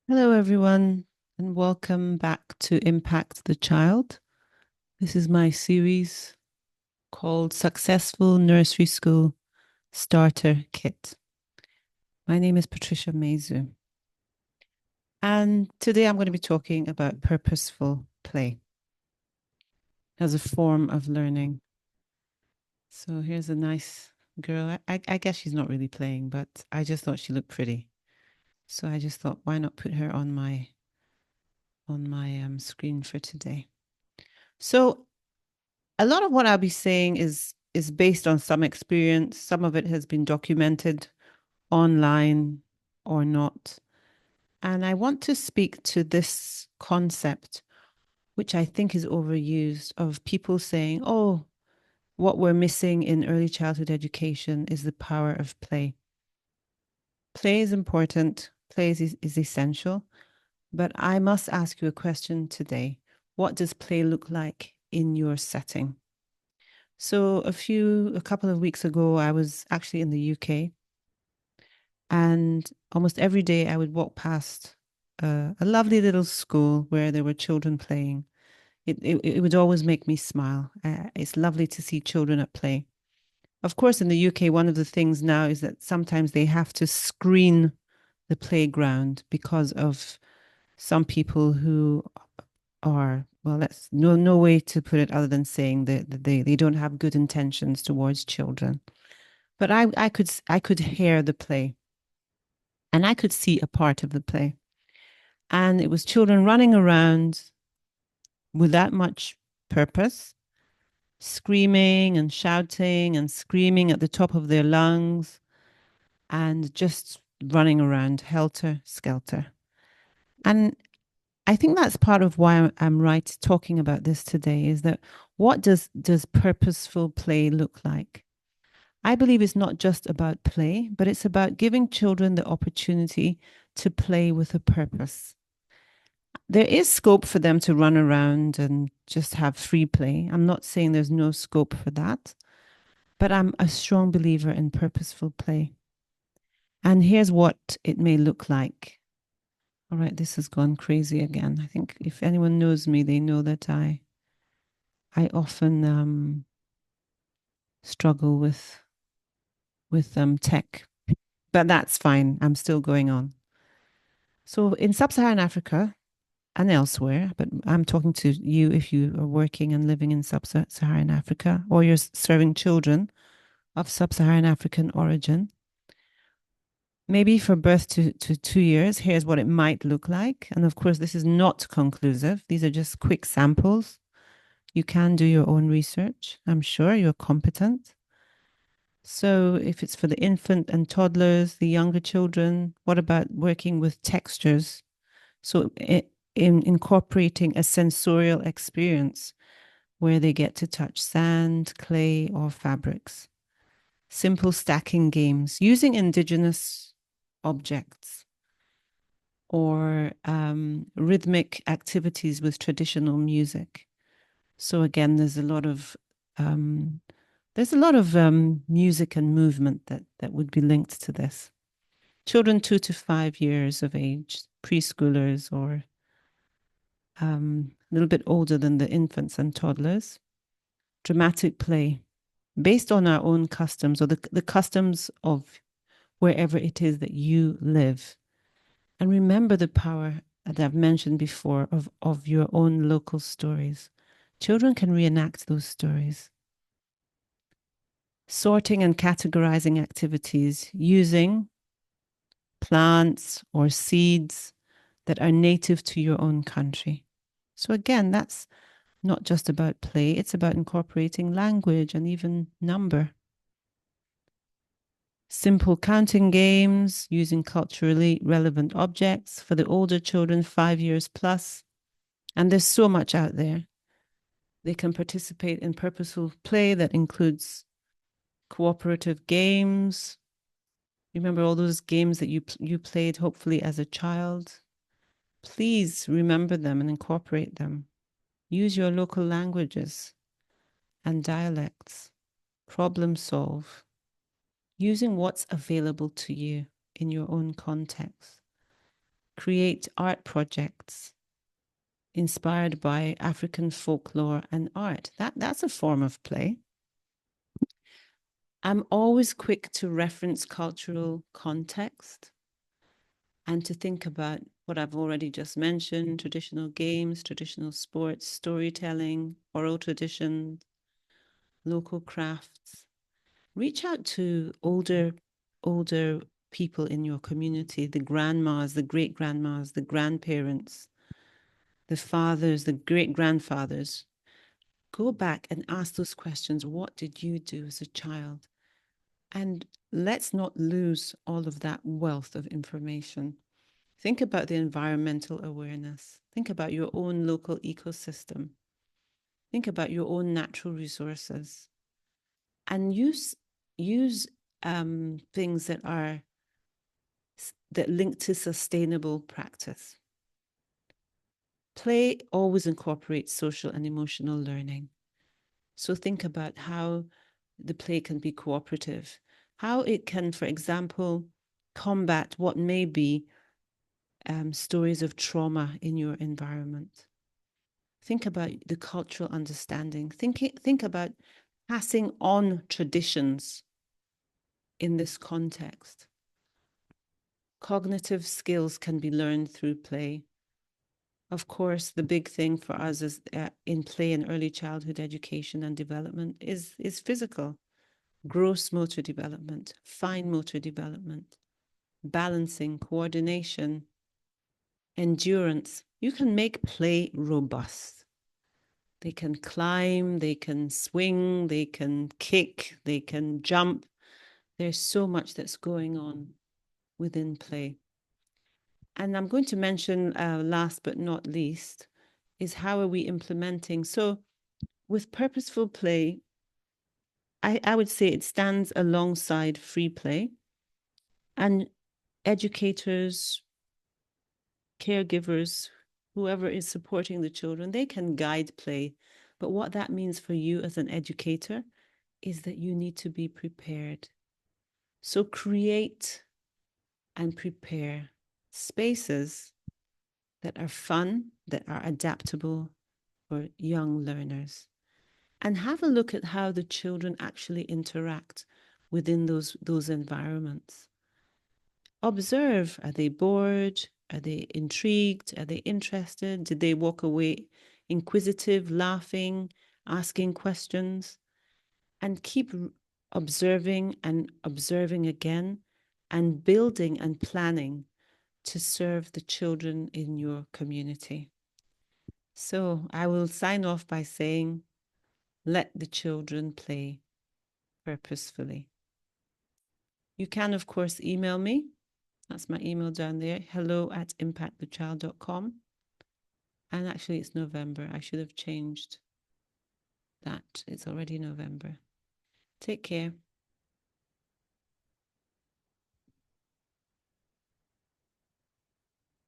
Hello, everyone, and welcome back to Impact the Child. This is my series called Successful Nursery School Starter Kit. My name is Patricia Mezu, and today I'm going to be talking about purposeful play as a form of learning. So here's a nice girl. I guess she's not really playing, but I just thought she looked pretty. So I just thought, why not put her on my screen for today? So a lot of what I'll be saying is based on some experience. Some of it has been documented online or not. And I want to speak to this concept, which I think is overused, of people saying, oh, what we're missing in early childhood education is the power of play. Play is important, play is essential. But I must ask you a question today. What does play look like in your setting? So a couple of weeks ago, I was actually in the UK, and almost every day I would walk past a lovely little school where there were children playing. It would always make me smile. It's lovely to see children at play. Of course, in the UK, one of the things now is that sometimes they have to screen the playground because of some people who are, well, that's no way to put it other than saying that they don't have good intentions towards children. But I could hear the play and I could see a part of the play. And it was children running around with that much purpose, screaming and shouting and screaming at the top of their lungs and just running around helter skelter. And I think that's part of why I'm right talking about this today is that what does purposeful play look like? I believe it's not just about play, but it's about giving children the opportunity to play with a purpose. There is scope for them to run around and just have free play. I'm not saying there's no scope for that, but I'm a strong believer in purposeful play. And here's what it may look like. All right, this has gone crazy again. I think if anyone knows me, they know that I often struggle with tech, but that's fine. I'm still going on. So in Sub-Saharan Africa and elsewhere, but I'm talking to you if you are working and living in Sub-Saharan Africa or you're serving children of Sub-Saharan African origin. Maybe for birth to 2 years, here's what it might look like. And of course, this is not conclusive. These are just quick samples. You can do your own research. I'm sure you're competent. So if it's for the infant and toddlers, the younger children, what about working with textures? So in incorporating a sensorial experience where they get to touch sand, clay, or fabrics. Simple stacking games using indigenous objects or rhythmic activities with traditional music. So again, um, there's a lot of music and movement that would be linked to this. Children 2 to 5 years of age, preschoolers, or a little bit older than the infants and toddlers. Dramatic play based on our own customs or the customs of wherever it is that you live. And remember the power that I've mentioned before of your own local stories. Children can reenact those stories. Sorting and categorizing activities using plants or seeds that are native to your own country. So again, that's not just about play, it's about incorporating language and even number. Simple counting games using culturally relevant objects for the older children, 5 years plus. And there's so much out there. They can participate in purposeful play that includes cooperative games. Remember all those games that you played hopefully as a child? Please remember them and incorporate them. Use your local languages and dialects. Problem solve using what's available to you in your own context. create art projects inspired by African folklore and art. That's a form of play. I'm always quick to reference cultural context and to think about what I've already just mentioned, traditional games, traditional sports, storytelling, oral traditions, local crafts. Reach out to older people in your community, the grandmas, the great grandmas, the grandparents, the fathers, the great grandfathers. Go back and ask those questions. What did you do as a child? And let's not lose all of that wealth of information. Think about the environmental awareness. Think about your own local ecosystem. Think about your own natural resources. And use things that link to sustainable practice. Play always incorporates social and emotional learning. So think about how the play can be cooperative, how it can, for example, combat what may be stories of trauma in your environment. Think about the cultural understanding. Think about passing on traditions in this context. Cognitive skills can be learned through play. Of course, the big thing for us is in play and early childhood education and development is physical, gross motor development, fine motor development, balancing, coordination, endurance. You can make play robust. They can climb, they can swing, they can kick, they can jump. There's so much that's going on within play. And I'm going to mention last but not least is how are we implementing? So with purposeful play, I would say it stands alongside free play, and educators, caregivers, whoever is supporting the children, they can guide play. But what that means for you as an educator is that you need to be prepared. So create and prepare spaces that are fun, that are adaptable for young learners. And have a look at how the children actually interact within those environments. Observe, are they bored? Are they intrigued? Are they interested? Did they walk away inquisitive, laughing, asking questions? And keep observing and observing again and building and planning to serve the children in your community. So I will sign off by saying, let the children play purposefully. You can, of course, email me. That's my email down there, hello@impactthechild.com. And actually, it's November. I should have changed that. It's already November. Take care.